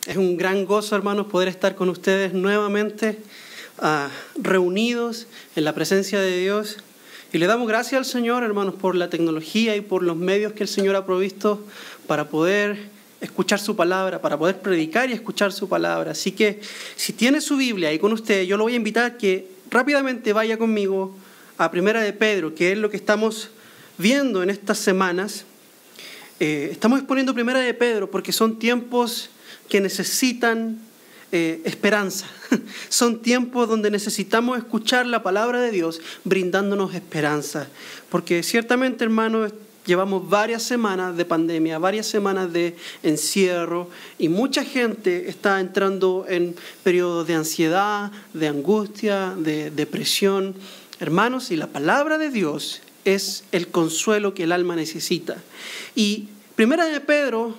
Es un gran gozo, hermanos, poder estar con ustedes nuevamente reunidos en la presencia de Dios. Y le damos gracias al Señor, hermanos, por la tecnología y por los medios que el Señor ha provisto para poder escuchar su palabra, para poder predicar y escuchar su palabra. Así que si tiene su Biblia ahí con usted, yo lo voy a invitar que rápidamente vaya conmigo a Primera de Pedro, que es lo que estamos viendo en estas semanas. Estamos exponiendo Primera de Pedro porque son tiempos que necesitan esperanza. Son tiempos donde necesitamos escuchar la palabra de Dios brindándonos esperanza. Porque ciertamente, hermanos, llevamos varias semanas de pandemia, varias semanas de encierro y mucha gente está entrando en periodos de ansiedad, de angustia, de depresión. Hermanos, y la palabra de Dios es el consuelo que el alma necesita. Y Primera de Pedro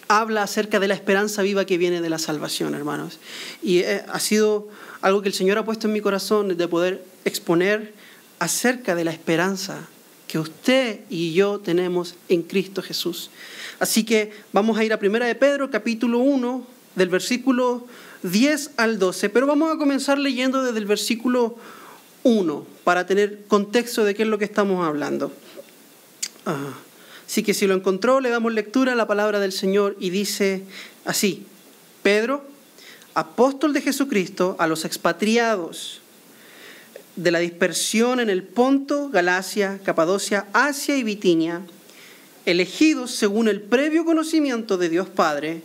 habla acerca de la esperanza viva que viene de la salvación, hermanos. Y ha sido algo que el Señor ha puesto en mi corazón de poder exponer acerca de la esperanza que usted y yo tenemos en Cristo Jesús. Así que vamos a ir a Primera de Pedro, capítulo 1, del versículo 10 al 12. Pero vamos a comenzar leyendo desde el versículo 1 para tener contexto de qué es lo que estamos hablando. Así que si lo encontró, le damos lectura a la palabra del Señor y dice así: Pedro, apóstol de Jesucristo, a los expatriados de la dispersión en el Ponto, Galacia, Capadocia, Asia y Bitinia, elegidos según el previo conocimiento de Dios Padre,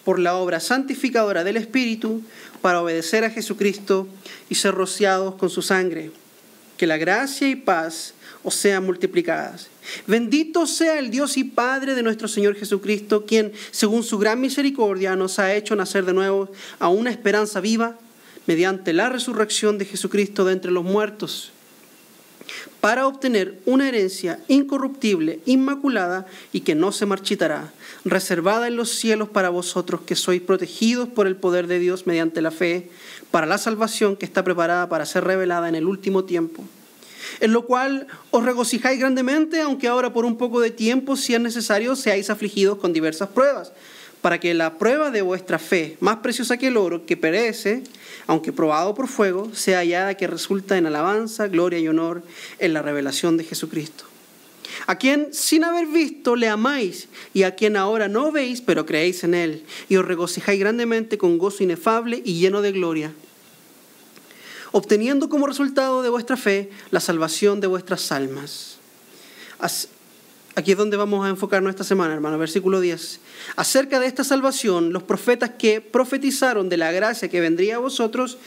por la obra santificadora del Espíritu, para obedecer a Jesucristo y ser rociados con su sangre. Que la gracia y paz os sean multiplicadas. Bendito sea el Dios y Padre de nuestro Señor Jesucristo, quien, según su gran misericordia, nos ha hecho nacer de nuevo a una esperanza viva, mediante la resurrección de Jesucristo de entre los muertos, para obtener una herencia incorruptible, inmaculada y que no se marchitará, reservada en los cielos para vosotros que sois protegidos por el poder de Dios mediante la fe, para la salvación que está preparada para ser revelada en el último tiempo. En lo cual os regocijáis grandemente, aunque ahora por un poco de tiempo, si es necesario, seáis afligidos con diversas pruebas, para que la prueba de vuestra fe, más preciosa que el oro, que perece, aunque probado por fuego, sea hallada que resulta en alabanza, gloria y honor en la revelación de Jesucristo. A quien sin haber visto le amáis, y a quien ahora no veis, pero creéis en él, y os regocijáis grandemente con gozo inefable y lleno de gloria, obteniendo como resultado de vuestra fe la salvación de vuestras almas. Aquí es donde vamos a enfocarnos esta semana, hermano. Versículo 10. Acerca de esta salvación, los profetas que profetizaron de la gracia que vendría a vosotros,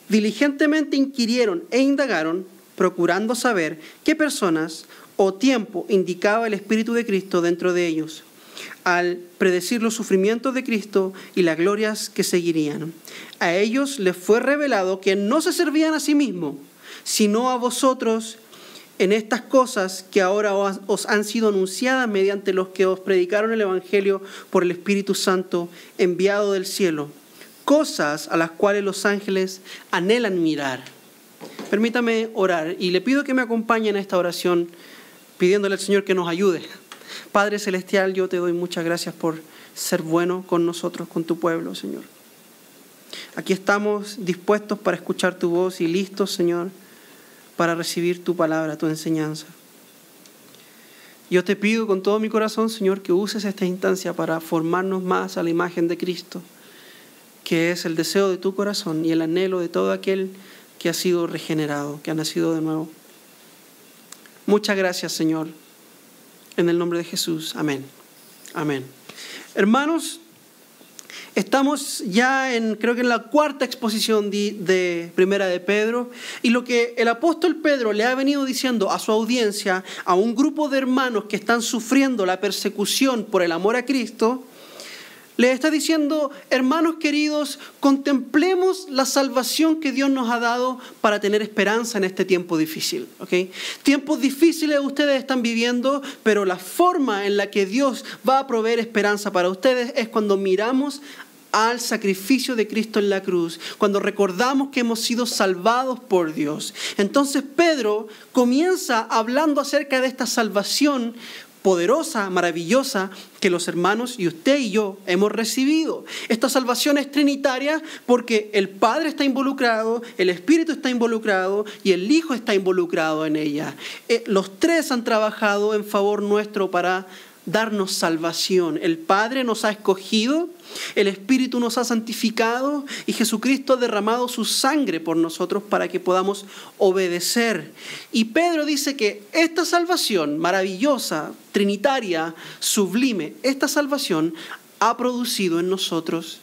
diligentemente inquirieron e indagaron, procurando saber qué personas o tiempo indicaba el Espíritu de Cristo dentro de ellos, al predecir los sufrimientos de Cristo y las glorias que seguirían. A ellos les fue revelado que no se servían a sí mismos, sino a vosotros, en estas cosas que ahora os han sido anunciadas mediante los que os predicaron el Evangelio por el Espíritu Santo enviado del cielo, cosas a las cuales los ángeles anhelan mirar. Permítame orar y le pido que me acompañe en esta oración pidiéndole al Señor que nos ayude. Padre Celestial, yo te doy muchas gracias por ser bueno con nosotros, con tu pueblo, Señor. Aquí estamos dispuestos para escuchar tu voz y listos, Señor, para recibir tu palabra, tu enseñanza. Yo te pido con todo mi corazón, Señor, que uses esta instancia para formarnos más a la imagen de Cristo, que es el deseo de tu corazón y el anhelo de todo aquel que ha sido regenerado, que ha nacido de nuevo. Muchas gracias, Señor. En el nombre de Jesús. Amén. Amén. Hermanos, estamos ya creo que en la cuarta exposición de Primera de Pedro, y lo que el apóstol Pedro le ha venido diciendo a su audiencia, a un grupo de hermanos que están sufriendo la persecución por el amor a Cristo, le está diciendo: hermanos queridos, contemplemos la salvación que Dios nos ha dado para tener esperanza en este tiempo difícil. ¿Okay? Tiempos difíciles ustedes están viviendo, pero la forma en la que Dios va a proveer esperanza para ustedes es cuando miramos al sacrificio de Cristo en la cruz, cuando recordamos que hemos sido salvados por Dios. Entonces Pedro comienza hablando acerca de esta salvación poderosa, maravillosa, que los hermanos y usted y yo hemos recibido. Esta salvación es trinitaria porque el Padre está involucrado, el Espíritu está involucrado y el Hijo está involucrado en ella. Los tres han trabajado en favor nuestro para darnos salvación. El Padre nos ha escogido, el Espíritu nos ha santificado y Jesucristo ha derramado su sangre por nosotros para que podamos obedecer. Y Pedro dice que esta salvación maravillosa, trinitaria, sublime, esta salvación ha producido en nosotros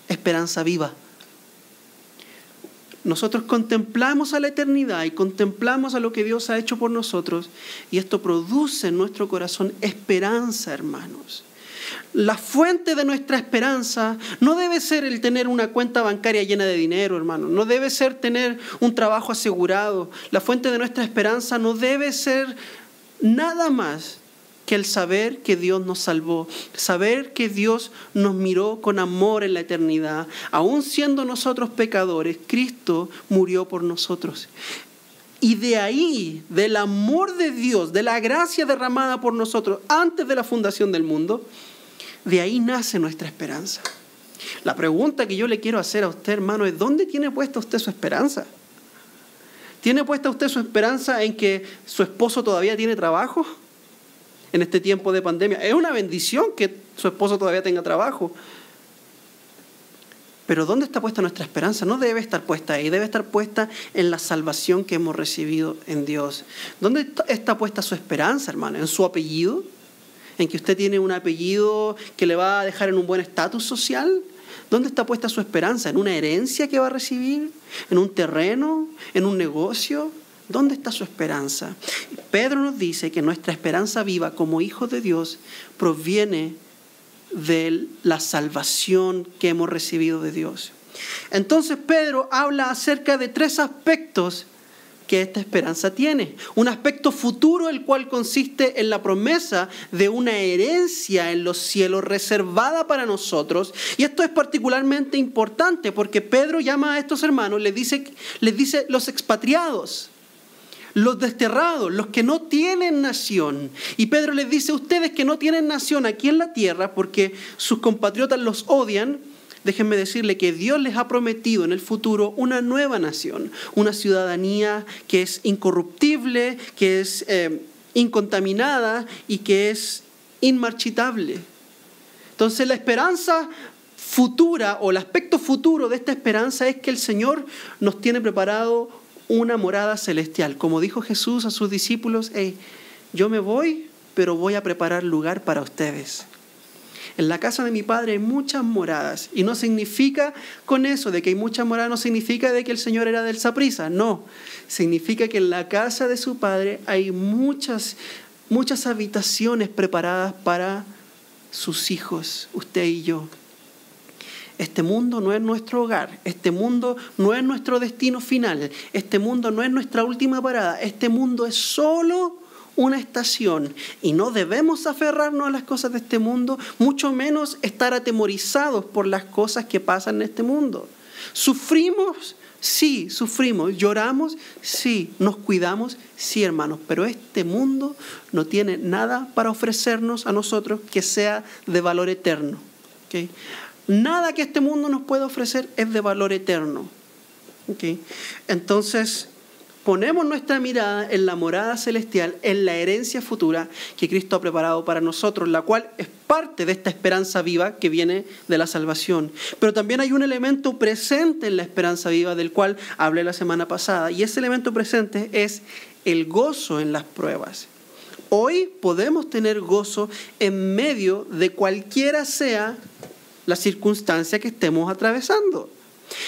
esperanza viva. Nosotros contemplamos a la eternidad y contemplamos a lo que Dios ha hecho por nosotros y esto produce en nuestro corazón esperanza, hermanos. La fuente de nuestra esperanza no debe ser el tener una cuenta bancaria llena de dinero, hermano. No debe ser tener un trabajo asegurado. La fuente de nuestra esperanza no debe ser nada más que el saber que Dios nos salvó, saber que Dios nos miró con amor en la eternidad. Aún siendo nosotros pecadores, Cristo murió por nosotros. Y de ahí, del amor de Dios, de la gracia derramada por nosotros antes de la fundación del mundo, de ahí nace nuestra esperanza. La pregunta que yo le quiero hacer a usted, hermano, es ¿dónde tiene puesta usted su esperanza? ¿Tiene puesta usted su esperanza en que su esposo todavía tiene trabajo? En este tiempo de pandemia. Es una bendición que su esposo todavía tenga trabajo. Pero ¿dónde está puesta nuestra esperanza? No debe estar puesta ahí, debe estar puesta en la salvación que hemos recibido en Dios. ¿Dónde está puesta su esperanza, hermano? ¿En su apellido? ¿En que usted tiene un apellido que le va a dejar en un buen estatus social? ¿Dónde está puesta su esperanza? ¿En una herencia que va a recibir? ¿En un terreno? ¿En un negocio? ¿Dónde está su esperanza? Pedro nos dice que nuestra esperanza viva como hijos de Dios proviene de la salvación que hemos recibido de Dios. Entonces Pedro habla acerca de tres aspectos que esta esperanza tiene. Un aspecto futuro, el cual consiste en la promesa de una herencia en los cielos reservada para nosotros. Y esto es particularmente importante porque Pedro llama a estos hermanos, les dice los expatriados, los desterrados, los que no tienen nación. Y Pedro les dice, ustedes que no tienen nación aquí en la tierra porque sus compatriotas los odian, déjenme decirle que Dios les ha prometido en el futuro una nueva nación, una ciudadanía que es incorruptible, que es incontaminada y que es inmarchitable. Entonces la esperanza futura o el aspecto futuro de esta esperanza es que el Señor nos tiene preparado una morada celestial. Como dijo Jesús a sus discípulos, yo me voy, pero voy a preparar lugar para ustedes. En la casa de mi Padre hay muchas moradas. Y no significa con eso de que hay muchas moradas, no significa de que el Señor era del Saprissa. No, significa que en la casa de su Padre hay muchas habitaciones preparadas para sus hijos, usted y yo. Este mundo no es nuestro hogar, este mundo no es nuestro destino final, este mundo no es nuestra última parada, este mundo es solo una estación y no debemos aferrarnos a las cosas de este mundo, mucho menos estar atemorizados por las cosas que pasan en este mundo. ¿Sufrimos? Sí, sufrimos. ¿Lloramos? Sí. ¿Nos cuidamos? Sí, hermanos, pero este mundo no tiene nada para ofrecernos a nosotros que sea de valor eterno. ¿Okay? Nada que este mundo nos pueda ofrecer es de valor eterno. ¿Okay? Entonces, ponemos nuestra mirada en la morada celestial, en la herencia futura que Cristo ha preparado para nosotros, la cual es parte de esta esperanza viva que viene de la salvación. Pero también hay un elemento presente en la esperanza viva del cual hablé la semana pasada, y ese elemento presente es el gozo en las pruebas. Hoy podemos tener gozo en medio de cualquiera sea la circunstancia que estemos atravesando.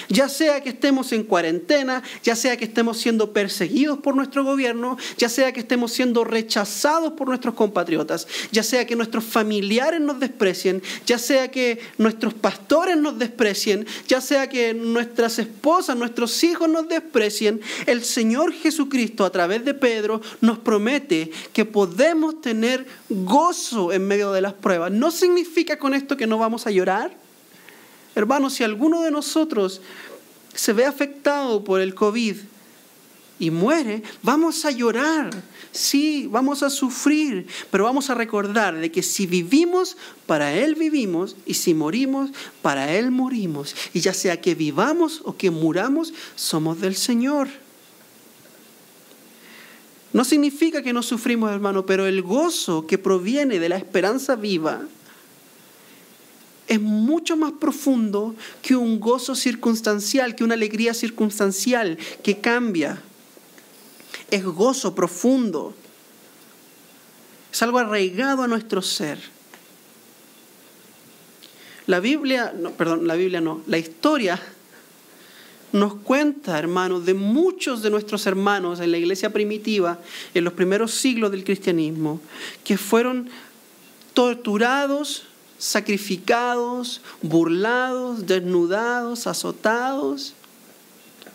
Ya sea que estemos en cuarentena, ya sea que estemos siendo perseguidos por nuestro gobierno, ya sea que estemos siendo rechazados por nuestros compatriotas, ya sea que nuestros familiares nos desprecien, ya sea que nuestros pastores nos desprecien, ya sea que nuestras esposas, nuestros hijos nos desprecien, el Señor Jesucristo a través de Pedro nos promete que podemos tener gozo en medio de las pruebas. ¿No significa con esto que no vamos a llorar? Hermanos, si alguno de nosotros se ve afectado por el COVID y muere, vamos a llorar. Sí, vamos a sufrir, pero vamos a recordar de que si vivimos, para Él vivimos, y si morimos, para Él morimos. Y ya sea que vivamos o que muramos, somos del Señor. No significa que no sufrimos, hermano, pero el gozo que proviene de la esperanza viva es mucho más profundo que un gozo circunstancial, que una alegría circunstancial que cambia. Es gozo profundo. Es algo arraigado a nuestro ser. La historia nos cuenta, hermanos, de muchos de nuestros hermanos en la iglesia primitiva, en los primeros siglos del cristianismo, que fueron torturados, sacrificados, burlados, desnudados, azotados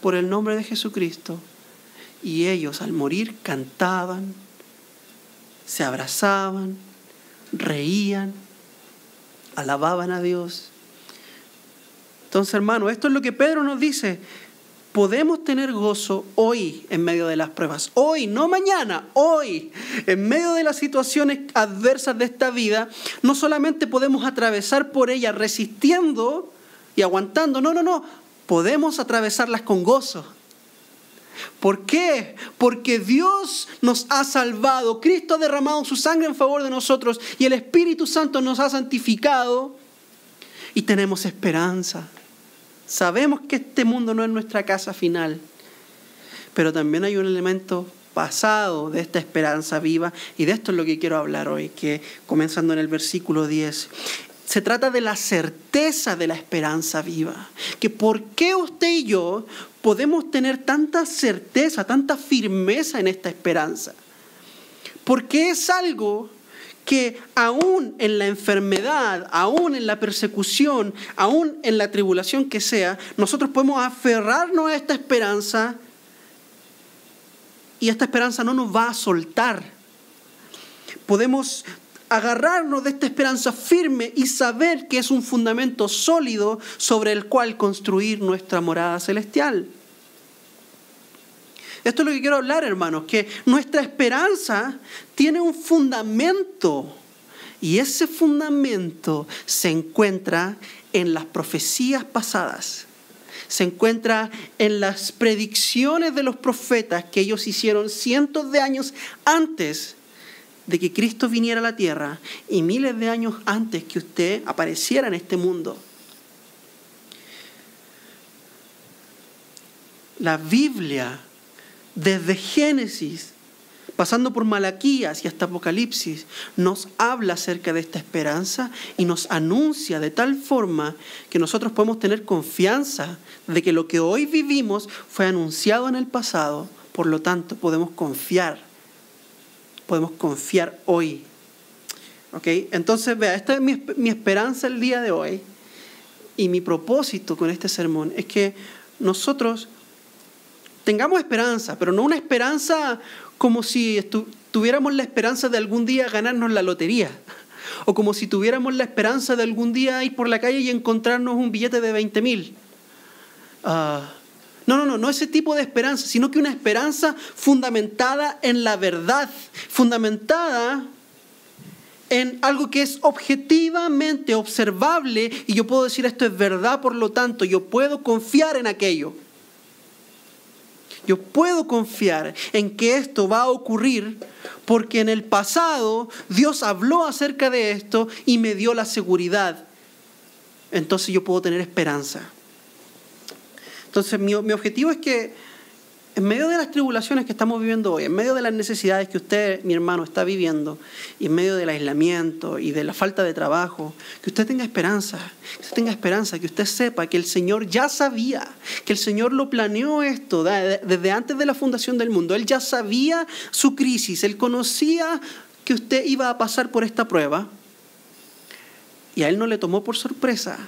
por el nombre de Jesucristo. Y ellos al morir cantaban, se abrazaban, reían, alababan a Dios. Entonces, hermano, esto es lo que Pedro nos dice. Podemos tener gozo hoy en medio de las pruebas. Hoy, no mañana, hoy. En medio de las situaciones adversas de esta vida, no solamente podemos atravesar por ellas resistiendo y aguantando. No. Podemos atravesarlas con gozo. ¿Por qué? Porque Dios nos ha salvado. Cristo ha derramado su sangre en favor de nosotros y el Espíritu Santo nos ha santificado y tenemos esperanza. Sabemos que este mundo no es nuestra casa final, pero también hay un elemento pasado de esta esperanza viva y de esto es lo que quiero hablar hoy, que comenzando en el versículo 10. Se trata de la certeza de la esperanza viva. Que por qué usted y yo podemos tener tanta certeza, tanta firmeza en esta esperanza. Porque es algo que aún en la enfermedad, aún en la persecución, aún en la tribulación que sea, nosotros podemos aferrarnos a esta esperanza y esta esperanza no nos va a soltar. Podemos agarrarnos de esta esperanza firme y saber que es un fundamento sólido sobre el cual construir nuestra morada celestial. Esto es lo que quiero hablar, hermanos, que nuestra esperanza tiene un fundamento y ese fundamento se encuentra en las profecías pasadas. Se encuentra en las predicciones de los profetas que ellos hicieron cientos de años antes de que Cristo viniera a la tierra y miles de años antes que usted apareciera en este mundo. La Biblia, desde Génesis, pasando por Malaquías y hasta Apocalipsis, nos habla acerca de esta esperanza y nos anuncia de tal forma que nosotros podemos tener confianza de que lo que hoy vivimos fue anunciado en el pasado, por lo tanto podemos confiar hoy. ¿Ok? Entonces, vea, esta es mi esperanza el día de hoy y mi propósito con este sermón es que nosotros tengamos esperanza, pero no una esperanza como si tuviéramos la esperanza de algún día ganarnos la lotería o como si tuviéramos la esperanza de algún día ir por la calle y encontrarnos un billete de 20,000. No ese tipo de esperanza, sino que una esperanza fundamentada en la verdad, fundamentada en algo que es objetivamente observable y yo puedo decir esto es verdad, por lo tanto yo puedo confiar en aquello. Yo puedo confiar en que esto va a ocurrir porque en el pasado Dios habló acerca de esto y me dio la seguridad. Entonces yo puedo tener esperanza. Entonces mi objetivo es que en medio de las tribulaciones que estamos viviendo hoy, en medio de las necesidades que usted, mi hermano, está viviendo, y en medio del aislamiento y de la falta de trabajo, que usted tenga esperanza, que usted sepa que el Señor ya sabía, que el Señor lo planeó esto desde antes de la fundación del mundo. Él ya sabía su crisis, Él conocía que usted iba a pasar por esta prueba y a Él no le tomó por sorpresa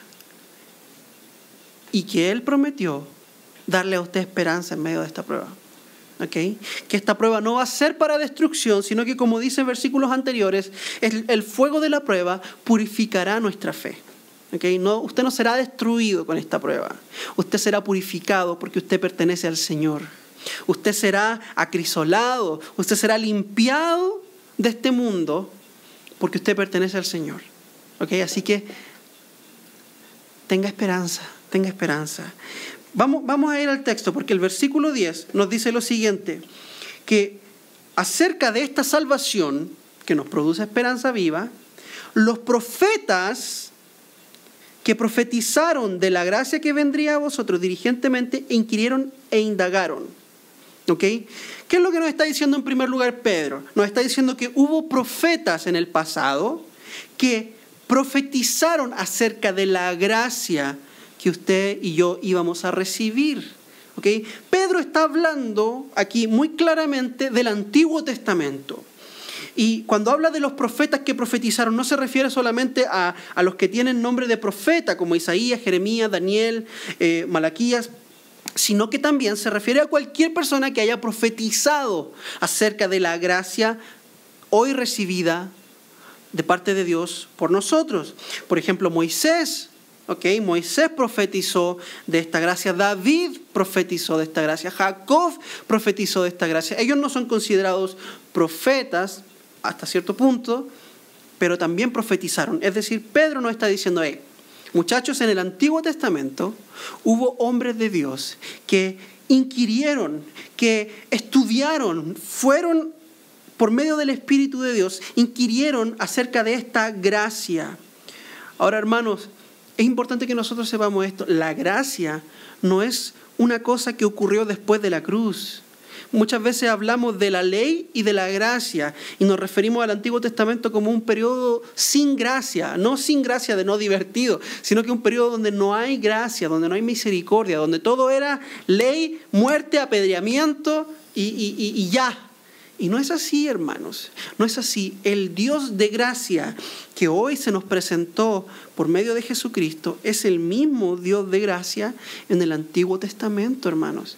y que Él prometió darle a usted esperanza en medio de esta prueba. ¿Okay? Que esta prueba no va a ser para destrucción, sino que, como dice en versículos anteriores, el fuego de la prueba purificará nuestra fe. ¿Okay? Usted no será destruido con esta prueba. Usted será purificado porque usted pertenece al Señor. Usted será acrisolado, usted será limpiado de este mundo porque usted pertenece al Señor. ¿Ok? Así que tenga esperanza, tenga esperanza. Vamos a ir al texto porque el versículo 10 nos dice lo siguiente, que acerca de esta salvación que nos produce esperanza viva, los profetas que profetizaron de la gracia que vendría a vosotros diligentemente inquirieron e indagaron. ¿Ok? ¿Qué es lo que nos está diciendo en primer lugar Pedro? Nos está diciendo que hubo profetas en el pasado que profetizaron acerca de la gracia que usted y yo íbamos a recibir. ¿Ok? Pedro está hablando aquí muy claramente del Antiguo Testamento. Y cuando habla de los profetas que profetizaron, no se refiere solamente a los que tienen nombre de profeta, como Isaías, Jeremías, Daniel, Malaquías, sino que también se refiere a cualquier persona que haya profetizado acerca de la gracia hoy recibida de parte de Dios por nosotros. Por ejemplo, Moisés. Moisés profetizó de esta gracia, David profetizó de esta gracia, Jacob profetizó de esta gracia. Ellos no son considerados profetas hasta cierto punto, pero también profetizaron. Es decir, Pedro nos está diciendo, muchachos, en el Antiguo Testamento hubo hombres de Dios que inquirieron, que estudiaron, fueron por medio del Espíritu de Dios, inquirieron acerca de esta gracia. Ahora, hermanos, es importante que nosotros sepamos esto. La gracia no es una cosa que ocurrió después de la cruz. Muchas veces hablamos de la ley y de la gracia y nos referimos al Antiguo Testamento como un periodo sin gracia, no sin gracia de no divertido, sino que un periodo donde no hay gracia, donde no hay misericordia, donde todo era ley, muerte, apedreamiento y ya. Y no es así, hermanos, no es así. El Dios de gracia que hoy se nos presentó por medio de Jesucristo es el mismo Dios de gracia en el Antiguo Testamento, hermanos.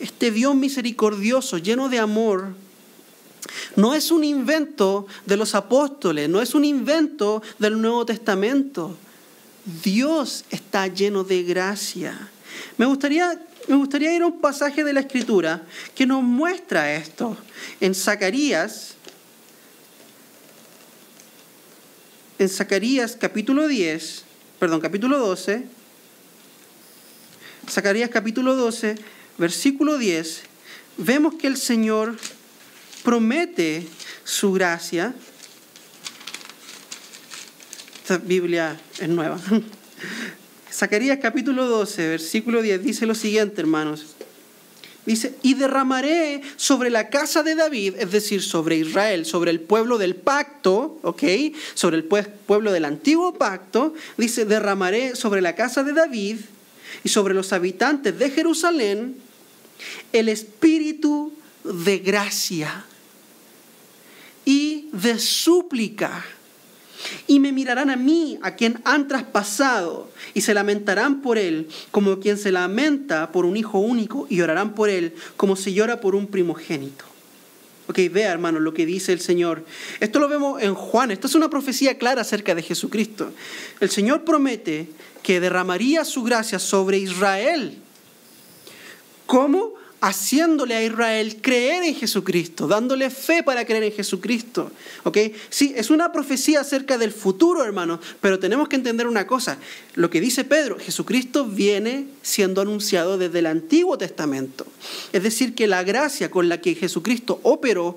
Este Dios misericordioso, lleno de amor, no es un invento de los apóstoles, no es un invento del Nuevo Testamento. Dios está lleno de gracia. Me gustaría ir a un pasaje de la Escritura que nos muestra esto. En Zacarías capítulo 12, Zacarías capítulo 12, versículo 10, vemos que el Señor promete su gracia. Esta Biblia es nueva. Zacarías capítulo 12, versículo 10, dice lo siguiente, hermanos. Dice, y derramaré sobre la casa de David, es decir, sobre Israel, sobre el pueblo del pacto, sobre el pueblo del antiguo pacto, dice, derramaré sobre la casa de David y sobre los habitantes de Jerusalén el espíritu de gracia y de súplica. Y me mirarán a mí, a quien han traspasado, y se lamentarán por él, como quien se lamenta por un hijo único, y llorarán por él, como se llora por un primogénito. Vea, hermano, lo que dice el Señor. Esto lo vemos en Juan. Esto es una profecía clara acerca de Jesucristo. El Señor promete que derramaría su gracia sobre Israel. ¿Cómo? Haciéndole a Israel creer en Jesucristo, dándole fe para creer en Jesucristo. Sí, es una profecía acerca del futuro, hermano, pero tenemos que entender una cosa. Lo que dice Pedro, Jesucristo viene siendo anunciado desde el Antiguo Testamento. Es decir, que la gracia con la que Jesucristo operó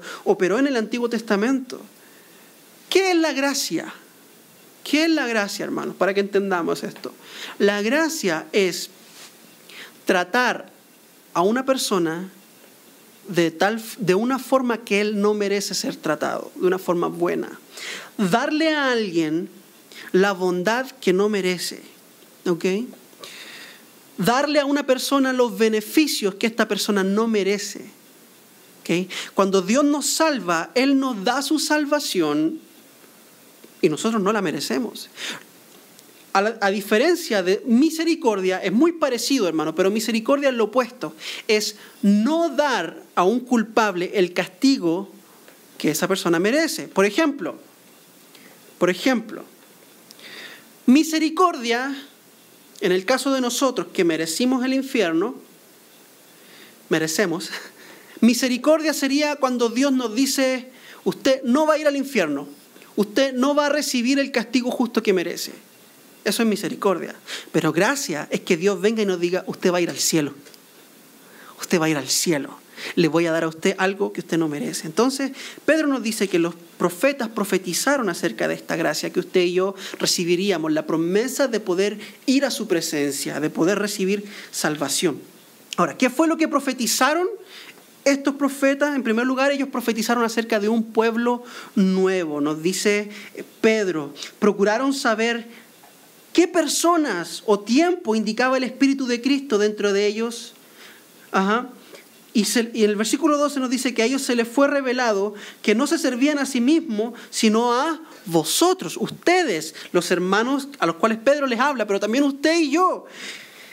en el Antiguo Testamento. ¿Qué es la gracia? ¿Qué es la gracia, hermanos? Para que entendamos esto. La gracia es tratar a una persona de una forma que él no merece ser tratado, de una forma buena. Darle a alguien la bondad que no merece. Darle a una persona los beneficios que esta persona no merece. Cuando Dios nos salva, Él nos da su salvación y nosotros no la merecemos. A diferencia de misericordia, es muy parecido, hermano, pero misericordia es lo opuesto. Es no dar a un culpable el castigo que esa persona merece. Por ejemplo, misericordia, en el caso de nosotros que merecimos el infierno, merecemos. Misericordia sería cuando Dios nos dice, usted no va a ir al infierno, usted no va a recibir el castigo justo que merece. Eso es misericordia. Pero gracia es que Dios venga y nos diga, usted va a ir al cielo. Usted va a ir al cielo. Le voy a dar a usted algo que usted no merece. Entonces, Pedro nos dice que los profetas profetizaron acerca de esta gracia que usted y yo recibiríamos, la promesa de poder ir a su presencia, de poder recibir salvación. Ahora, ¿qué fue lo que profetizaron estos profetas? En primer lugar, ellos profetizaron acerca de un pueblo nuevo. Nos dice Pedro, procuraron saber qué personas o tiempo indicaba el Espíritu de Cristo dentro de ellos. Y el versículo 12 nos dice que a ellos se les fue revelado que no se servían a sí mismos, sino a vosotros, ustedes, los hermanos a los cuales Pedro les habla, pero también usted y yo.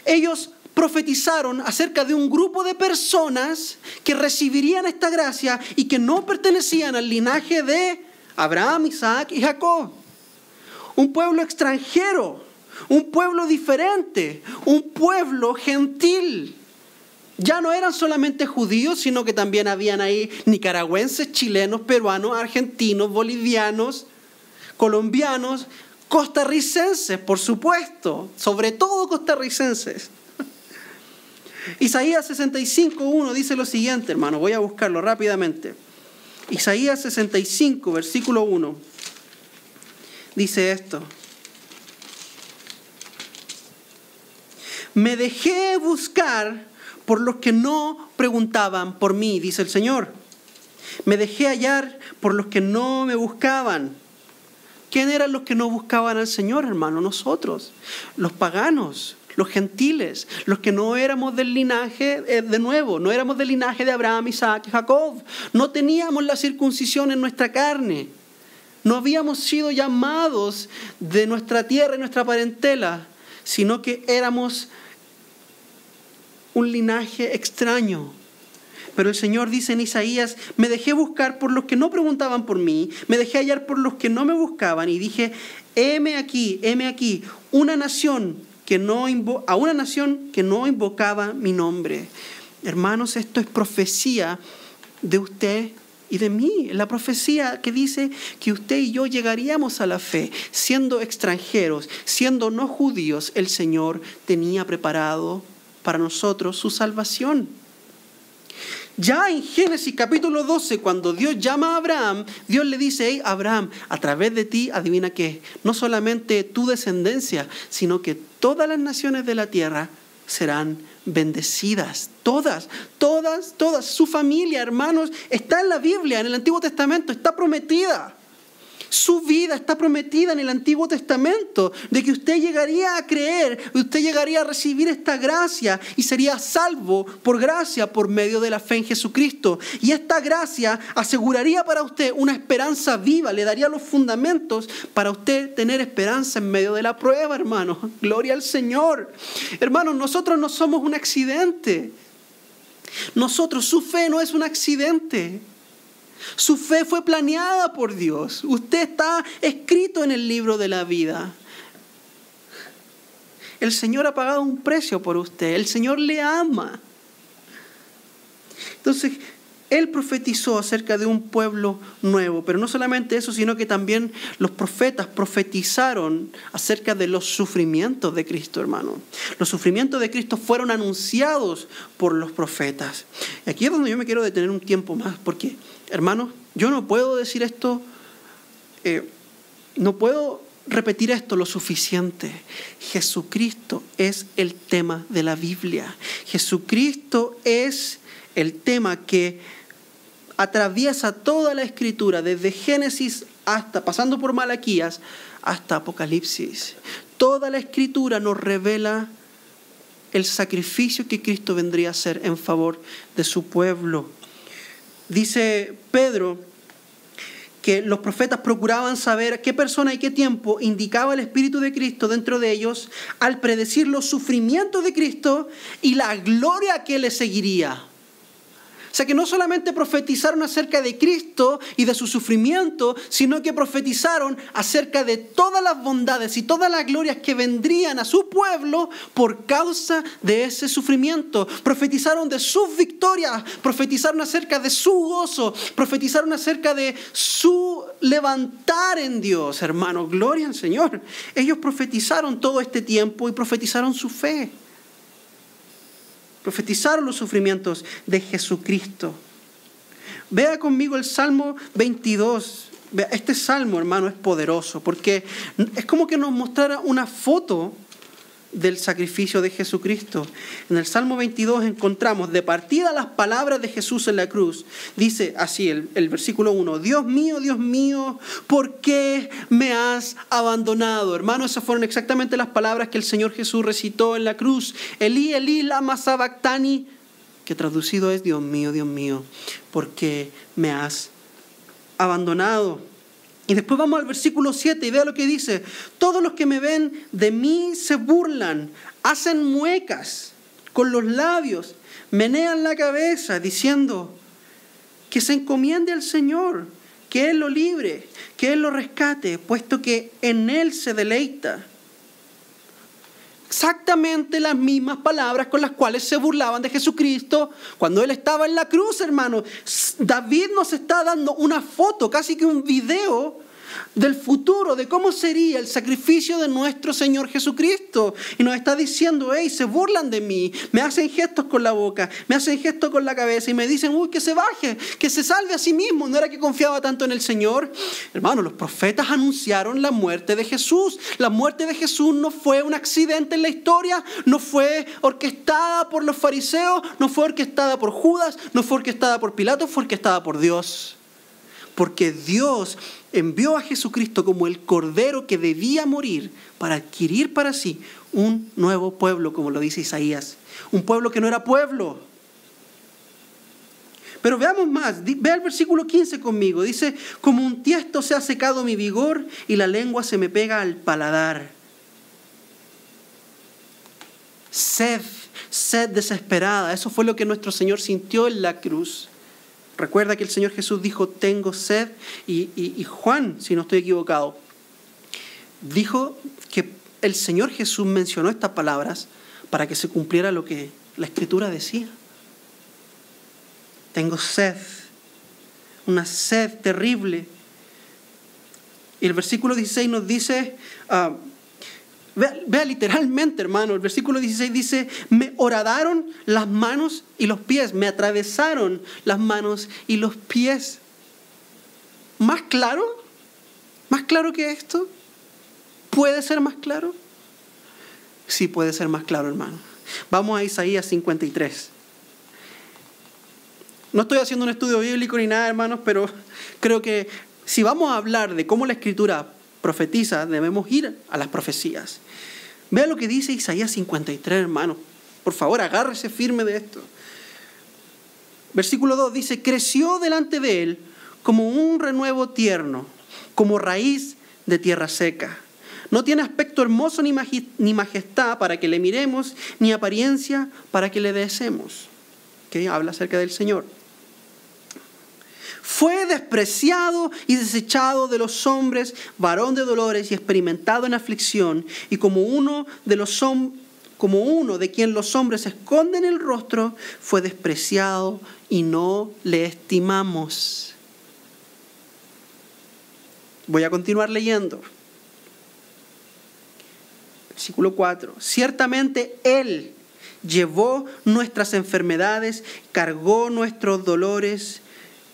Ellos profetizaron acerca de un grupo de personas que recibirían esta gracia y que no pertenecían al linaje de Abraham, Isaac y Jacob. Un pueblo extranjero, un pueblo diferente, un pueblo gentil. Ya no eran solamente judíos, sino que también habían ahí nicaragüenses, chilenos, peruanos, argentinos, bolivianos, colombianos, costarricenses, por supuesto, sobre todo costarricenses. Isaías 65:1 dice lo siguiente, hermano, voy a buscarlo rápidamente. Isaías 65, versículo 1, dice esto. Me dejé buscar por los que no preguntaban por mí, dice el Señor. Me dejé hallar por los que no me buscaban. ¿Quién eran los que no buscaban al Señor, hermano? Nosotros, los paganos, los gentiles, los que no éramos del linaje, no éramos del linaje de Abraham, Isaac y Jacob. No teníamos la circuncisión en nuestra carne. No habíamos sido llamados de nuestra tierra y nuestra parentela, sino que éramos un linaje extraño. Pero el Señor dice en Isaías, me dejé buscar por los que no preguntaban por mí, me dejé hallar por los que no me buscaban y dije, heme aquí, una nación que no invocaba mi nombre. Hermanos, esto es profecía de usted y de mí. La profecía que dice que usted y yo llegaríamos a la fe, siendo extranjeros, siendo no judíos, el Señor tenía preparado para nosotros su salvación. Ya en Génesis capítulo 12, cuando Dios llama a Abraham, Dios le dice, hey Abraham, a través de ti, adivina qué, no solamente tu descendencia, sino que todas las naciones de la tierra serán bendecidas. Todas. Su familia, hermanos, está en la Biblia, en el Antiguo Testamento, está prometida. Su vida está prometida en el Antiguo Testamento, de que usted llegaría a creer, usted llegaría a recibir esta gracia y sería salvo por gracia por medio de la fe en Jesucristo. Y esta gracia aseguraría para usted una esperanza viva, le daría los fundamentos para usted tener esperanza en medio de la prueba, hermano. Gloria al Señor. Hermanos, nosotros no somos un accidente. Su fe no es un accidente. Su fe fue planeada por Dios. Usted está escrito en el libro de la vida. El Señor ha pagado un precio por usted. El Señor le ama. Entonces, Él profetizó acerca de un pueblo nuevo. Pero no solamente eso, sino que también los profetas profetizaron acerca de los sufrimientos de Cristo, hermano. Los sufrimientos de Cristo fueron anunciados por los profetas. Y aquí es donde yo me quiero detener un tiempo más, porque hermanos, yo no puedo decir esto, no puedo repetir esto lo suficiente. Jesucristo es el tema de la Biblia. Jesucristo es el tema que atraviesa toda la Escritura, desde Génesis hasta, pasando por Malaquías, hasta Apocalipsis. Toda la Escritura nos revela el sacrificio que Cristo vendría a hacer en favor de su pueblo. Dice Pedro que los profetas procuraban saber qué persona y qué tiempo indicaba el Espíritu de Cristo dentro de ellos al predecir los sufrimientos de Cristo y la gloria que le seguiría. sea que no solamente profetizaron acerca de Cristo y de su sufrimiento, sino que profetizaron acerca de todas las bondades y todas las glorias que vendrían a su pueblo por causa de ese sufrimiento. Profetizaron de sus victorias, profetizaron acerca de su gozo, profetizaron acerca de su levantar en Dios, hermanos. Gloria al Señor. Ellos profetizaron todo este tiempo y profetizaron su fe. Profetizaron los sufrimientos de Jesucristo. Vea conmigo el Salmo 22. Este salmo, hermano, es poderoso porque es como que nos mostrara una foto del sacrificio de Jesucristo. En el Salmo 22 encontramos de partida las palabras de Jesús en la cruz. Dice así el versículo 1: Dios mío, ¿por qué me has abandonado? Hermano, esas fueron exactamente las palabras que el Señor Jesús recitó en la cruz. Elí, Elí, lama sabactani, que traducido es: Dios mío, ¿por qué me has abandonado? Y después vamos al versículo 7 y vea lo que dice: todos los que me ven de mí se burlan, hacen muecas con los labios, menean la cabeza diciendo que se encomiende al Señor, que Él lo libre, que Él lo rescate, puesto que en Él se deleita. Exactamente las mismas palabras con las cuales se burlaban de Jesucristo cuando Él estaba en la cruz, hermano. David nos está dando una foto, casi que un video del futuro, de cómo sería el sacrificio de nuestro Señor Jesucristo. Y nos está diciendo: hey, se burlan de mí, me hacen gestos con la boca, me hacen gestos con la cabeza y me dicen: uy, que se baje, que se salve a sí mismo. ¿No era que confiaba tanto en el Señor? Hermano, los profetas anunciaron la muerte de Jesús. La muerte de Jesús no fue un accidente en la historia, no fue orquestada por los fariseos, no fue orquestada por Judas, no fue orquestada por Pilato, fue orquestada por Dios. Porque Dios envió a Jesucristo como el Cordero que debía morir para adquirir para sí un nuevo pueblo, como lo dice Isaías. Un pueblo que no era pueblo. Pero veamos más. Vea el versículo 15 conmigo. Dice: como un tiesto se ha secado mi vigor y la lengua se me pega al paladar. Sed desesperada. Eso fue lo que nuestro Señor sintió en la cruz. Recuerda que el Señor Jesús dijo: tengo sed, y Juan, si no estoy equivocado, dijo que el Señor Jesús mencionó estas palabras para que se cumpliera lo que la Escritura decía. Tengo sed, una sed terrible. Y el versículo 16 nos dice, vea literalmente, hermano, el versículo 16 dice: me horadaron las manos y los pies, me atravesaron las manos y los pies. ¿Más claro? ¿Más claro que esto? ¿Puede ser más claro? Sí, puede ser más claro, hermano. Vamos a Isaías 53. No estoy haciendo un estudio bíblico ni nada, hermanos, pero creo que si vamos a hablar de cómo la Escritura profetiza, debemos ir a las profecías. Vea lo que dice Isaías 53, hermano. Por favor, agárrese firme de esto. Versículo 2 dice: creció delante de él como un renuevo tierno, como raíz de tierra seca. No tiene aspecto hermoso ni majestad para que le miremos, ni apariencia para que le deseemos. ¿Okay? Habla acerca del Señor. Fue despreciado y desechado de los hombres, varón de dolores y experimentado en aflicción, y como uno de quien los hombres esconden el rostro, fue despreciado y no le estimamos. Voy a continuar leyendo. Versículo 4. Ciertamente Él llevó nuestras enfermedades, cargó nuestros dolores.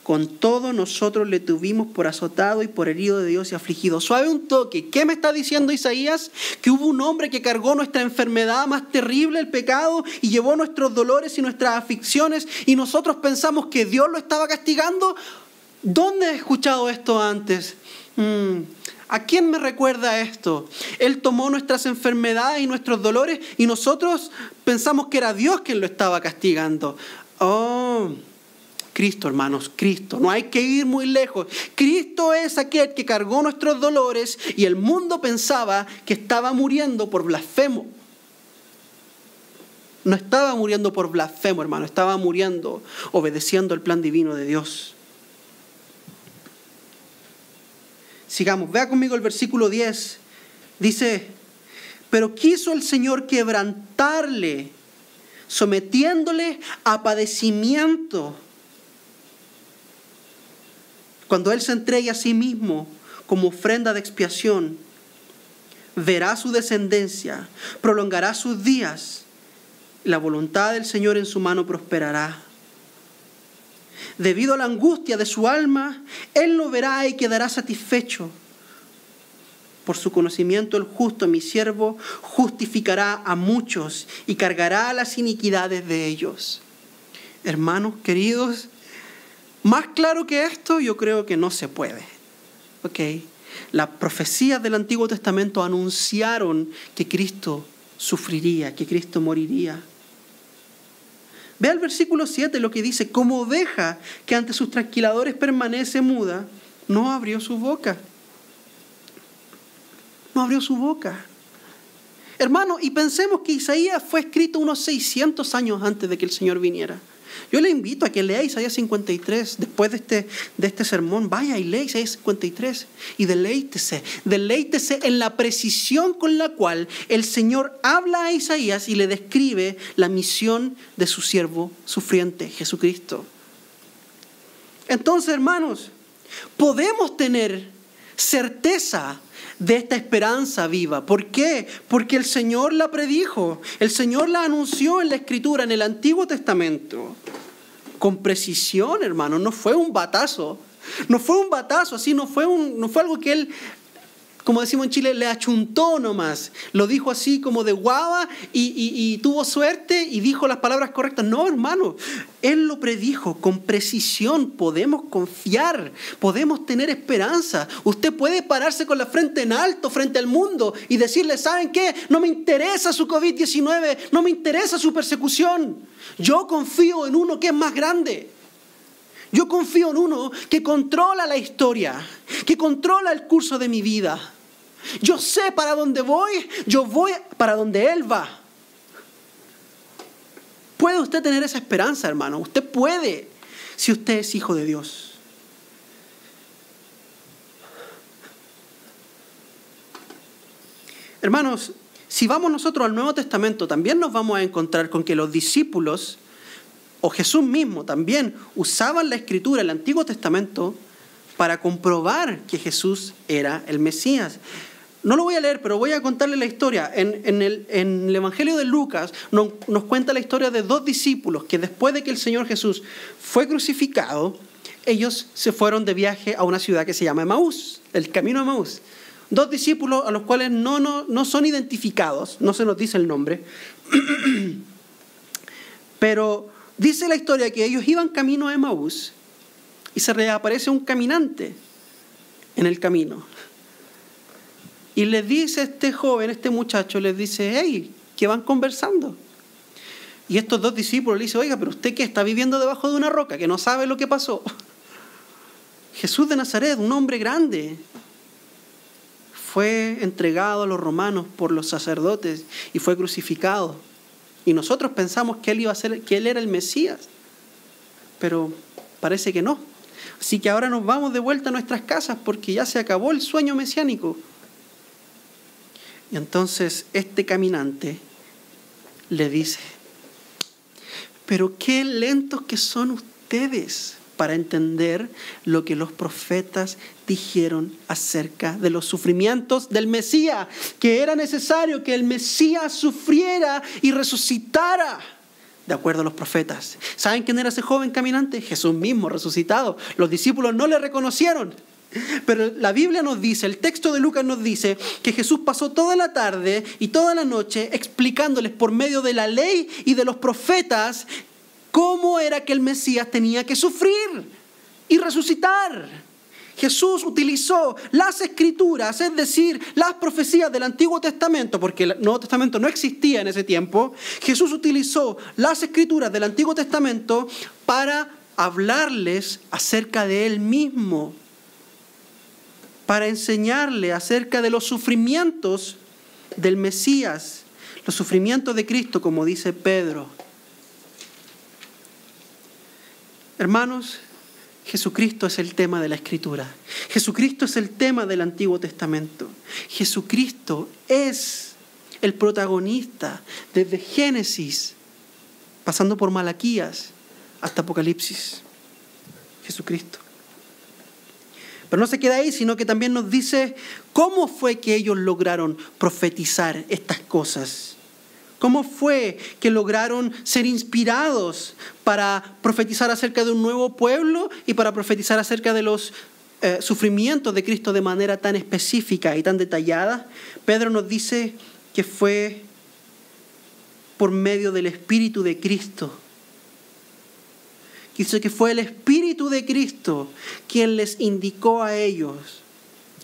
Con todo nosotros le tuvimos por azotado y por herido de Dios y afligido. Suave un toque. ¿Qué me está diciendo Isaías? Que hubo un hombre que cargó nuestra enfermedad más terrible, el pecado, y llevó nuestros dolores y nuestras aflicciones, y nosotros pensamos que Dios lo estaba castigando. ¿Dónde he escuchado esto antes? ¿A quién me recuerda esto? Él tomó nuestras enfermedades y nuestros dolores y nosotros pensamos que era Dios quien lo estaba castigando. Cristo, hermanos, Cristo. No hay que ir muy lejos. Cristo es aquel que cargó nuestros dolores y el mundo pensaba que estaba muriendo por blasfemo. No estaba muriendo por blasfemo, hermano. Estaba muriendo obedeciendo el plan divino de Dios. Sigamos. Vea conmigo el versículo 10. Dice: pero quiso el Señor quebrantarle, sometiéndole a padecimiento. Cuando Él se entregue a sí mismo como ofrenda de expiación, verá su descendencia, prolongará sus días. La voluntad del Señor en su mano prosperará. Debido a la angustia de su alma, Él lo verá y quedará satisfecho. Por su conocimiento el justo, mi siervo, justificará a muchos y cargará las iniquidades de ellos. Hermanos queridos, más claro que esto yo creo que no se puede. Las profecías del Antiguo Testamento anunciaron que Cristo sufriría, que Cristo moriría. Vea el versículo 7 lo que dice: como oveja que ante sus trasquiladores permanece muda, no abrió su boca. No abrió su boca. Hermano, y pensemos que Isaías fue escrito unos 600 años antes de que el Señor viniera. Yo le invito a que lea Isaías 53. Después de este sermón, vaya y lea Isaías 53 y deleítese en la precisión con la cual el Señor habla a Isaías y le describe la misión de su siervo sufriente, Jesucristo. Entonces, hermanos, podemos tener certeza de esta esperanza viva. ¿Por qué? Porque el Señor la predijo, el Señor la anunció en la Escritura, en el Antiguo Testamento, con precisión, hermano. No fue un batazo, así, no fue algo que Él, como decimos en Chile, le achuntó nomás. Lo dijo así como de guava y tuvo suerte y dijo las palabras correctas. No, hermano, Él lo predijo con precisión. Podemos confiar, podemos tener esperanza. Usted puede pararse con la frente en alto frente al mundo y decirle: ¿saben qué? No me interesa su COVID-19, no me interesa su persecución. Yo confío en uno que es más grande. Yo confío en uno que controla la historia, que controla el curso de mi vida. Yo sé para dónde voy, yo voy para donde Él va. ¿Puede usted tener esa esperanza, hermano? Usted puede, si usted es hijo de Dios. Hermanos, si vamos nosotros al Nuevo Testamento, también nos vamos a encontrar con que los discípulos, o Jesús mismo, también usaban la Escritura, el Antiguo Testamento, para comprobar que Jesús era el Mesías. No lo voy a leer, pero voy a contarle la historia. En el Evangelio de Lucas nos cuenta la historia de dos discípulos que después de que el Señor Jesús fue crucificado, ellos se fueron de viaje a una ciudad que se llama Emaús, el camino de Emaús. Dos discípulos a los cuales no son identificados, no se nos dice el nombre, pero dice la historia que ellos iban camino a Emaús y se reaparece un caminante en el camino. Y les dice este joven, este muchacho, les dice: hey, ¿qué van conversando? Y estos dos discípulos le dicen: oiga, pero usted ¿qué? Está viviendo debajo de una roca, que no sabe lo que pasó. Jesús de Nazaret, un hombre grande, fue entregado a los romanos por los sacerdotes y fue crucificado. Y nosotros pensamos que él era el Mesías, pero parece que no. Así que ahora nos vamos de vuelta a nuestras casas porque ya se acabó el sueño mesiánico. Y entonces este caminante le dice: pero qué lentos que son ustedes para entender lo que los profetas dijeron acerca de los sufrimientos del Mesías, que era necesario que el Mesías sufriera y resucitara, de acuerdo a los profetas. ¿Saben quién era ese joven caminante? Jesús mismo, resucitado. Los discípulos no le reconocieron. Pero la Biblia nos dice, el texto de Lucas nos dice que Jesús pasó toda la tarde y toda la noche explicándoles por medio de la ley y de los profetas cómo era que el Mesías tenía que sufrir y resucitar. Jesús utilizó las Escrituras, es decir, las profecías del Antiguo Testamento, porque el Nuevo Testamento no existía en ese tiempo. Jesús utilizó las Escrituras del Antiguo Testamento para hablarles acerca de Él mismo, para enseñarle acerca de los sufrimientos del Mesías. Los sufrimientos de Cristo, como dice Pedro. Hermanos, Jesucristo es el tema de la Escritura. Jesucristo es el tema del Antiguo Testamento. Jesucristo es el protagonista desde Génesis, pasando por Malaquías hasta Apocalipsis. Jesucristo. Pero no se queda ahí, sino que también nos dice cómo fue que ellos lograron profetizar estas cosas. ¿Cómo fue que lograron ser inspirados para profetizar acerca de un nuevo pueblo y para profetizar acerca de los sufrimientos de Cristo de manera tan específica y tan detallada? Pedro nos dice que fue por medio del Espíritu de Cristo. Dice que fue el Espíritu de Cristo quien les indicó a ellos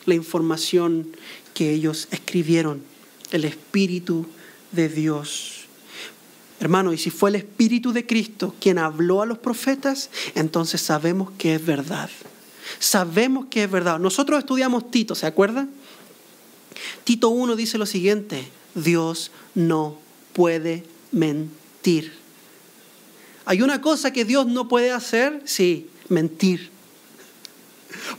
la información que ellos escribieron. El Espíritu de Dios. Hermano, y si fue el Espíritu de Cristo quien habló a los profetas, entonces sabemos que es verdad. Sabemos que es verdad. Nosotros estudiamos Tito, ¿se acuerdan? Tito 1 dice lo siguiente: Dios no puede mentir. ¿Hay una cosa que Dios no puede hacer? Sí, mentir.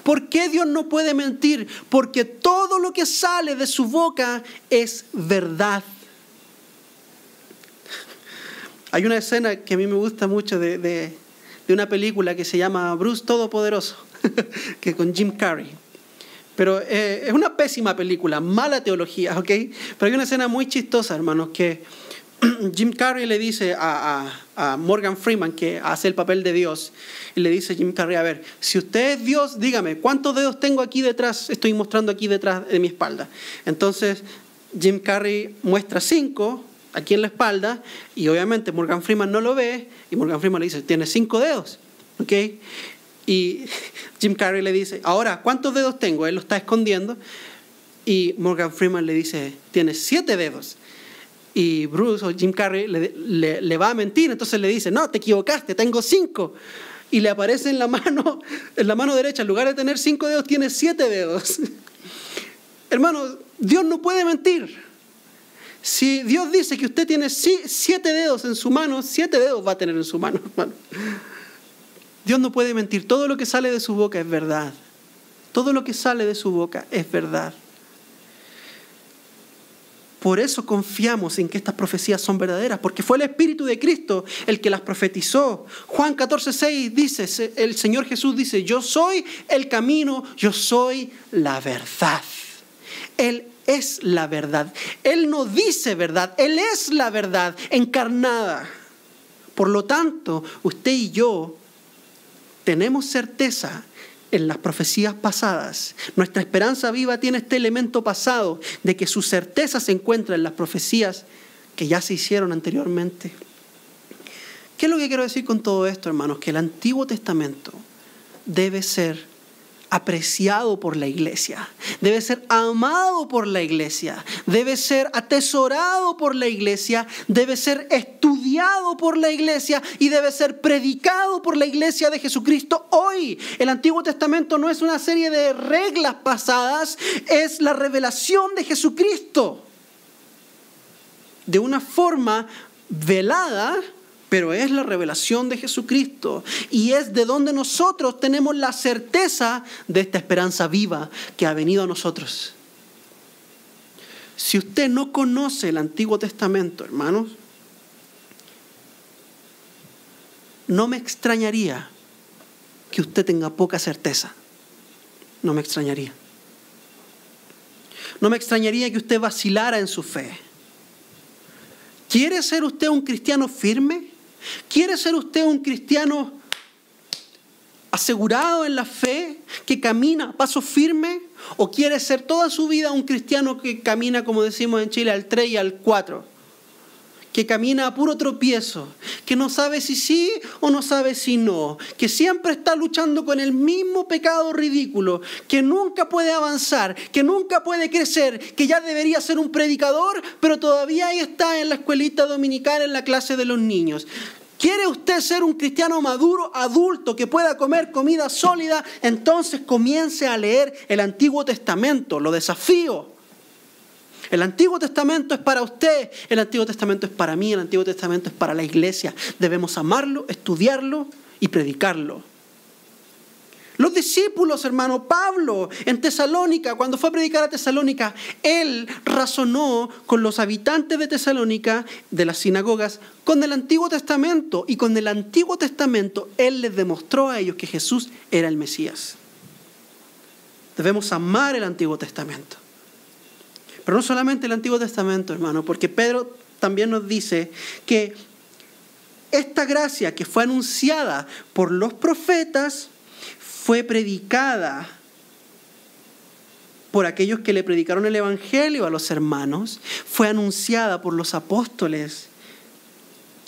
¿Por qué Dios no puede mentir? Porque todo lo que sale de su boca es verdad. Hay una escena que a mí me gusta mucho de una película que se llama Bruce Todopoderoso, que con Jim Carrey. Pero es una pésima película, mala teología, ¿ok? Pero hay una escena muy chistosa, hermanos, que Jim Carrey le dice a Morgan Freeman, que hace el papel de Dios, y le dice a Jim Carrey: a ver, si usted es Dios, dígame, ¿cuántos dedos tengo aquí detrás? Estoy mostrando aquí detrás de mi espalda. Entonces Jim Carrey muestra 5 aquí en la espalda, y obviamente Morgan Freeman no lo ve, y Morgan Freeman le dice: tiene 5 dedos, ¿ok? Y Jim Carrey le dice: ahora, ¿cuántos dedos tengo? Él lo está escondiendo, y Morgan Freeman le dice: tiene 7 dedos. Y Bruce o Jim Carrey le va a mentir, entonces le dice: no, te equivocaste, tengo 5. Y le aparece en la mano derecha, en lugar de tener 5 dedos, tiene 7 dedos. Hermano, Dios no puede mentir. Si Dios dice que usted tiene 7 dedos en su mano, 7 dedos va a tener en su mano, hermano. Dios no puede mentir. Todo lo que sale de su boca es verdad. Todo lo que sale de su boca es verdad. Por eso confiamos en que estas profecías son verdaderas, porque fue el Espíritu de Cristo el que las profetizó. Juan 14:6 dice, el Señor Jesús dice: yo soy el camino, yo soy la verdad. Él es la verdad. Él no dice verdad, Él es la verdad encarnada. Por lo tanto, usted y yo tenemos certeza en las profecías pasadas. Nuestra esperanza viva tiene este elemento pasado de que su certeza se encuentra en las profecías que ya se hicieron anteriormente. ¿Qué es lo que quiero decir con todo esto, hermanos? Que el Antiguo Testamento debe ser apreciado por la iglesia, debe ser amado por la iglesia, debe ser atesorado por la iglesia, debe ser estudiado por la iglesia y debe ser predicado por la iglesia de Jesucristo hoy. El Antiguo Testamento no es una serie de reglas pasadas, es la revelación de Jesucristo de una forma velada, pero es la revelación de Jesucristo y es de donde nosotros tenemos la certeza de esta esperanza viva que ha venido a nosotros. Si usted no conoce el Antiguo Testamento, hermanos, no me extrañaría que usted tenga poca certeza. No me extrañaría. No me extrañaría que usted vacilara en su fe. ¿Quiere ser usted un cristiano firme? ¿Quiere ser usted un cristiano asegurado en la fe, que camina a paso firme? ¿O quiere ser toda su vida un cristiano que camina, como decimos en Chile, al 3 y al 4? Que camina a puro tropiezo, que no sabe si sí o no sabe si no, que siempre está luchando con el mismo pecado ridículo, que nunca puede avanzar, que nunca puede crecer, que ya debería ser un predicador, pero todavía ahí está en la escuelita dominical, en la clase de los niños. ¿Quiere usted ser un cristiano maduro, adulto, que pueda comer comida sólida? Entonces comience a leer el Antiguo Testamento, lo desafío. El Antiguo Testamento es para usted, el Antiguo Testamento es para mí, el Antiguo Testamento es para la iglesia. Debemos amarlo, estudiarlo y predicarlo. Los discípulos, hermano, Pablo en Tesalónica, cuando fue a predicar a Tesalónica, él razonó con los habitantes de Tesalónica, de las sinagogas, con el Antiguo Testamento. Y con el Antiguo Testamento, él les demostró a ellos que Jesús era el Mesías. Debemos amar el Antiguo Testamento. Pero no solamente el Antiguo Testamento, hermano, porque Pedro también nos dice que esta gracia que fue anunciada por los profetas fue predicada por aquellos que le predicaron el Evangelio a los hermanos, fue anunciada por los apóstoles.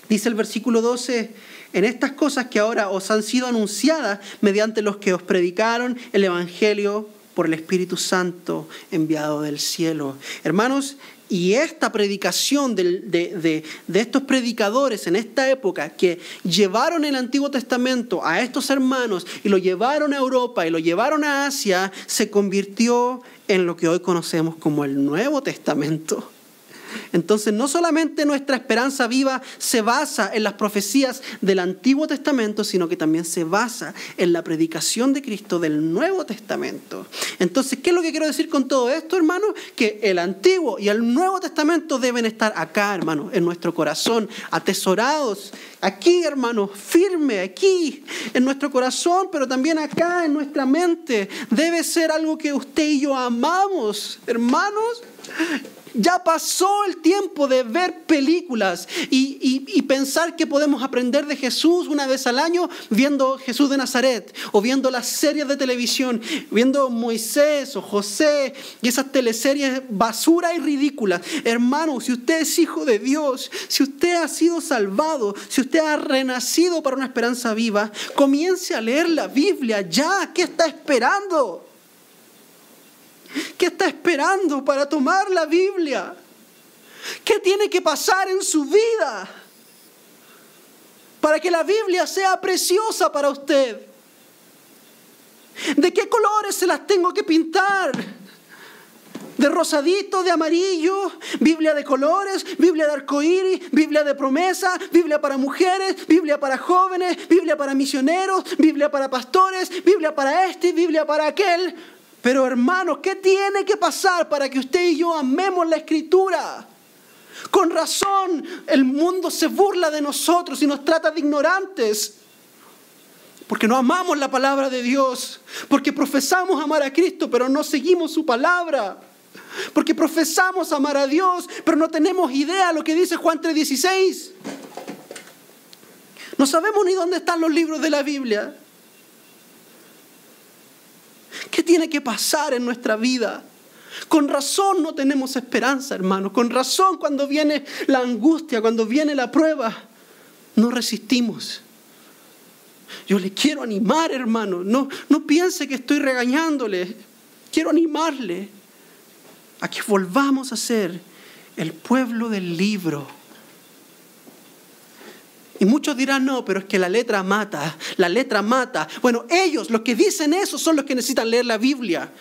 Dice el versículo 12, en estas cosas que ahora os han sido anunciadas mediante los que os predicaron el Evangelio por el Espíritu Santo enviado del cielo. Hermanos, y esta predicación de estos predicadores en esta época que llevaron el Antiguo Testamento a estos hermanos y lo llevaron a Europa y lo llevaron a Asia, se convirtió en lo que hoy conocemos como el Nuevo Testamento. Entonces, no solamente nuestra esperanza viva se basa en las profecías del Antiguo Testamento, sino que también se basa en la predicación de Cristo del Nuevo Testamento. Entonces, ¿qué es lo que quiero decir con todo esto, hermano? Que el Antiguo y el Nuevo Testamento deben estar acá, hermano, en nuestro corazón, atesorados. Aquí, hermano, firme, aquí, en nuestro corazón, pero también acá, en nuestra mente. Debe ser algo que usted y yo amamos, hermanos. Ya pasó el tiempo de ver películas y pensar que podemos aprender de Jesús una vez al año viendo Jesús de Nazaret o viendo las series de televisión, viendo Moisés o José y esas teleseries basura y ridículas. Hermano, si usted es hijo de Dios, si usted ha sido salvado, si usted ha renacido para una esperanza viva, comience a leer la Biblia ya. ¿Qué está esperando? ¿Qué está esperando para tomar la Biblia? ¿Qué tiene que pasar en su vida para que la Biblia sea preciosa para usted? ¿De qué colores se las tengo que pintar? ¿De rosadito, de amarillo? ¿Biblia de colores? ¿Biblia de arcoíris? ¿Biblia de promesa? ¿Biblia para mujeres? ¿Biblia para jóvenes? ¿Biblia para misioneros? ¿Biblia para pastores? ¿Biblia para este? ¿Biblia para aquel? Pero hermanos, ¿qué tiene que pasar para que usted y yo amemos la Escritura? Con razón, el mundo se burla de nosotros y nos trata de ignorantes. Porque no amamos la palabra de Dios. Porque profesamos amar a Cristo, pero no seguimos su palabra. Porque profesamos amar a Dios, pero no tenemos idea de lo que dice Juan 3:16. No sabemos ni dónde están los libros de la Biblia. ¿Qué tiene que pasar en nuestra vida? Con razón no tenemos esperanza, hermano. Con razón cuando viene la angustia, cuando viene la prueba, no resistimos. Yo le quiero animar, hermano. No piense que estoy regañándole. Quiero animarle a que volvamos a ser el pueblo del libro. Y muchos dirán, no, pero es que la letra mata. Bueno, ellos, los que dicen eso, son los que necesitan leer la Biblia.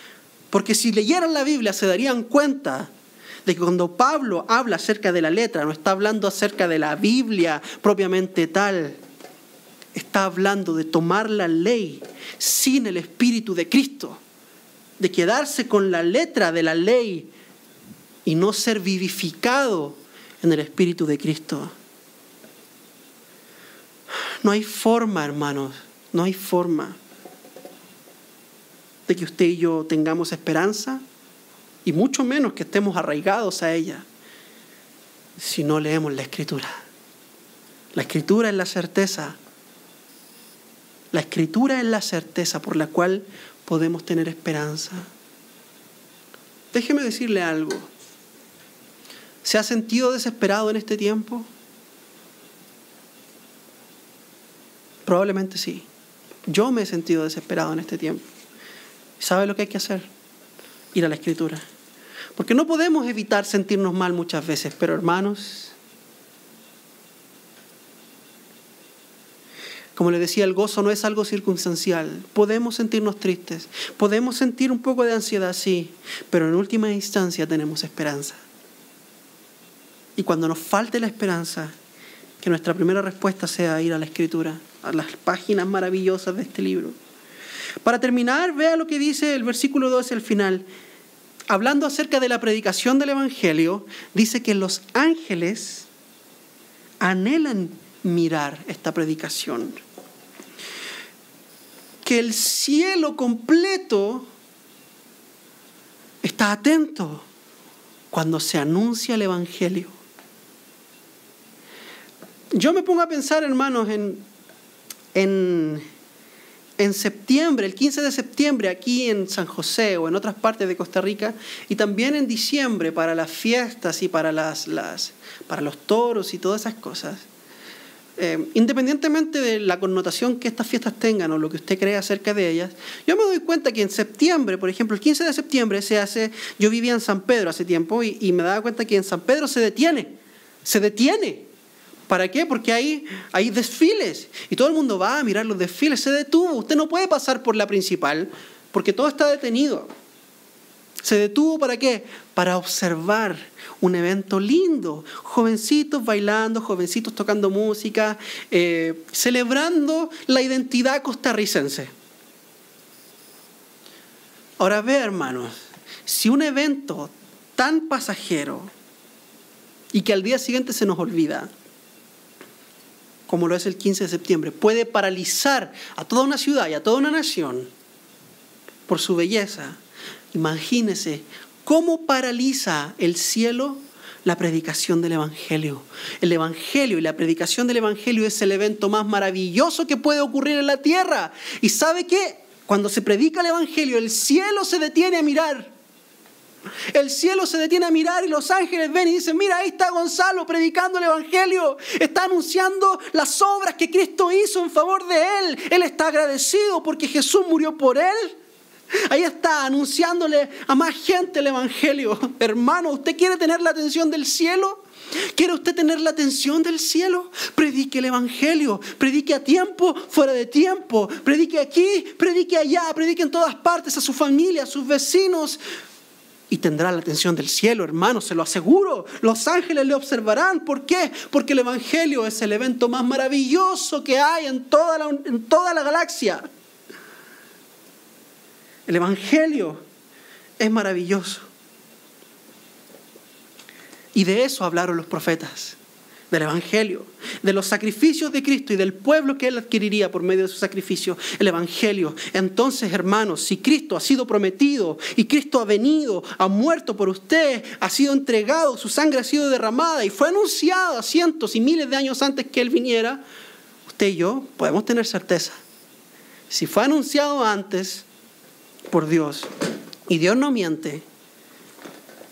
Porque si leyeran la Biblia se darían cuenta de que cuando Pablo habla acerca de la letra, no está hablando acerca de la Biblia propiamente tal. Está hablando de tomar la ley sin el Espíritu de Cristo. De quedarse con la letra de la ley y no ser vivificado en el Espíritu de Cristo. No hay forma, hermanos, no hay forma de que usted y yo tengamos esperanza y mucho menos que estemos arraigados a ella si no leemos la Escritura. La Escritura es la certeza. La Escritura es la certeza por la cual podemos tener esperanza. Déjeme decirle algo. ¿Se ha sentido desesperado en este tiempo? Probablemente sí. Yo me he sentido desesperado en este tiempo. ¿Sabe lo que hay que hacer? Ir a la Escritura. Porque no podemos evitar sentirnos mal muchas veces, pero hermanos, Como les decía, el gozo no es algo circunstancial. Podemos sentirnos tristes, podemos sentir un poco de ansiedad, sí, pero en última instancia tenemos esperanza. Y cuando nos falte la esperanza, que nuestra primera respuesta sea ir a la Escritura, a las páginas maravillosas de este libro. Para terminar, vea lo que dice el versículo 12 al final. Hablando acerca de la predicación del Evangelio, dice que los ángeles anhelan mirar esta predicación. Que el cielo completo está atento cuando se anuncia el Evangelio. Yo me pongo a pensar, hermanos, en septiembre, el 15 de septiembre, aquí en San José o en otras partes de Costa Rica, y también en diciembre para las fiestas y para los toros y todas esas cosas. Independientemente de la connotación que estas fiestas tengan o lo que usted cree acerca de ellas, yo me doy cuenta que en septiembre, por ejemplo, el 15 de septiembre yo vivía en San Pedro hace tiempo y me daba cuenta que en San Pedro se detiene. ¿Para qué? Porque hay desfiles y todo el mundo va a mirar los desfiles. Se detuvo. Usted no puede pasar por la principal porque todo está detenido. ¿Se detuvo para qué? Para observar un evento lindo. Jovencitos bailando, jovencitos tocando música, celebrando la identidad costarricense. Ahora ve, hermanos, si un evento tan pasajero y que al día siguiente se nos olvida, como lo es el 15 de septiembre, puede paralizar a toda una ciudad y a toda una nación por su belleza. Imagínese cómo paraliza el cielo la predicación del Evangelio. El Evangelio y la predicación del Evangelio es el evento más maravilloso que puede ocurrir en la tierra. ¿Y sabe qué? Cuando se predica el Evangelio, el cielo se detiene a mirar. El cielo se detiene a mirar y los ángeles ven y dicen: mira, ahí está Gonzalo predicando el Evangelio. Está anunciando las obras que Cristo hizo en favor de él. Él está agradecido porque Jesús murió por él. Ahí está anunciándole a más gente el Evangelio. Hermano, ¿usted quiere tener la atención del cielo? ¿Quiere usted tener la atención del cielo? Predique el Evangelio. Predique a tiempo, fuera de tiempo. Predique aquí, predique allá. Predique en todas partes, a su familia, a sus vecinos. Y tendrá la atención del cielo, hermano, se lo aseguro. Los ángeles le observarán. ¿Por qué? Porque el Evangelio es el evento más maravilloso que hay en toda la galaxia. El Evangelio es maravilloso. Y de eso hablaron los profetas, del Evangelio, de los sacrificios de Cristo y del pueblo que Él adquiriría por medio de su sacrificio, el Evangelio. Entonces, hermanos, si Cristo ha sido prometido y Cristo ha venido, ha muerto por usted, ha sido entregado, su sangre ha sido derramada y fue anunciada cientos y miles de años antes que Él viniera, usted y yo podemos tener certeza. Si fue anunciado antes por Dios y Dios no miente,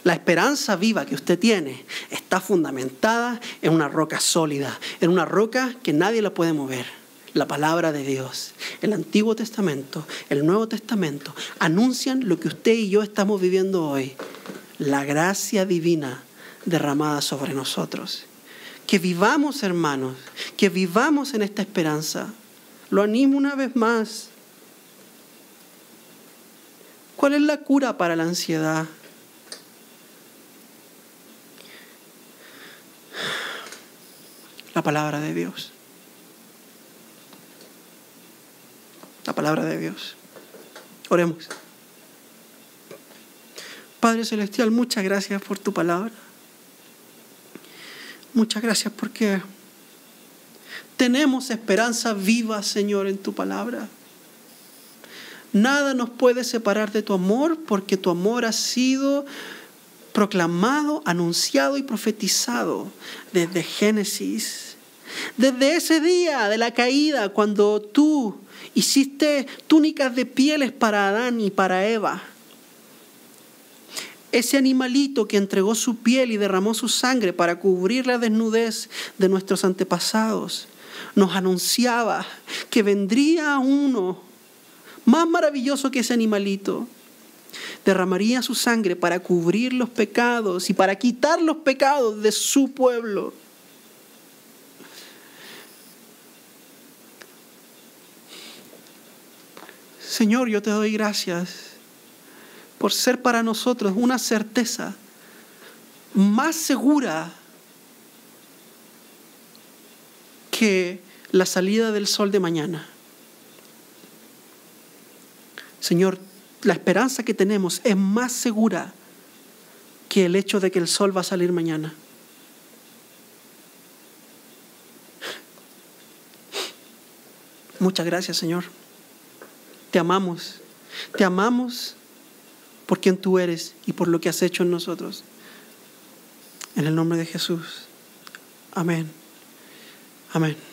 la esperanza viva que usted tiene está fundamentada en una roca sólida, en una roca que nadie la puede mover. La palabra de Dios, el Antiguo Testamento, el Nuevo Testamento, anuncian lo que usted y yo estamos viviendo hoy. La gracia divina derramada sobre nosotros. Que vivamos, hermanos, que vivamos en esta esperanza. Lo animo una vez más. ¿Cuál es la cura para la ansiedad? La palabra de Dios. La palabra de Dios. Oremos. Padre Celestial, muchas gracias por tu palabra. Muchas gracias porque tenemos esperanza viva, Señor, en tu palabra. Nada nos puede separar de tu amor porque tu amor ha sido proclamado, anunciado y profetizado desde Génesis. Desde ese día de la caída, cuando tú hiciste túnicas de pieles para Adán y para Eva. Ese animalito que entregó su piel y derramó su sangre para cubrir la desnudez de nuestros antepasados, nos anunciaba que vendría uno más maravilloso que ese animalito. Derramaría su sangre para cubrir los pecados y para quitar los pecados de su pueblo. Señor, yo te doy gracias por ser para nosotros una certeza más segura que la salida del sol de mañana. Señor, la esperanza que tenemos es más segura que el hecho de que el sol va a salir mañana. Muchas gracias, Señor. Te amamos. Te amamos por quien tú eres y por lo que has hecho en nosotros. En el nombre de Jesús. Amén. Amén.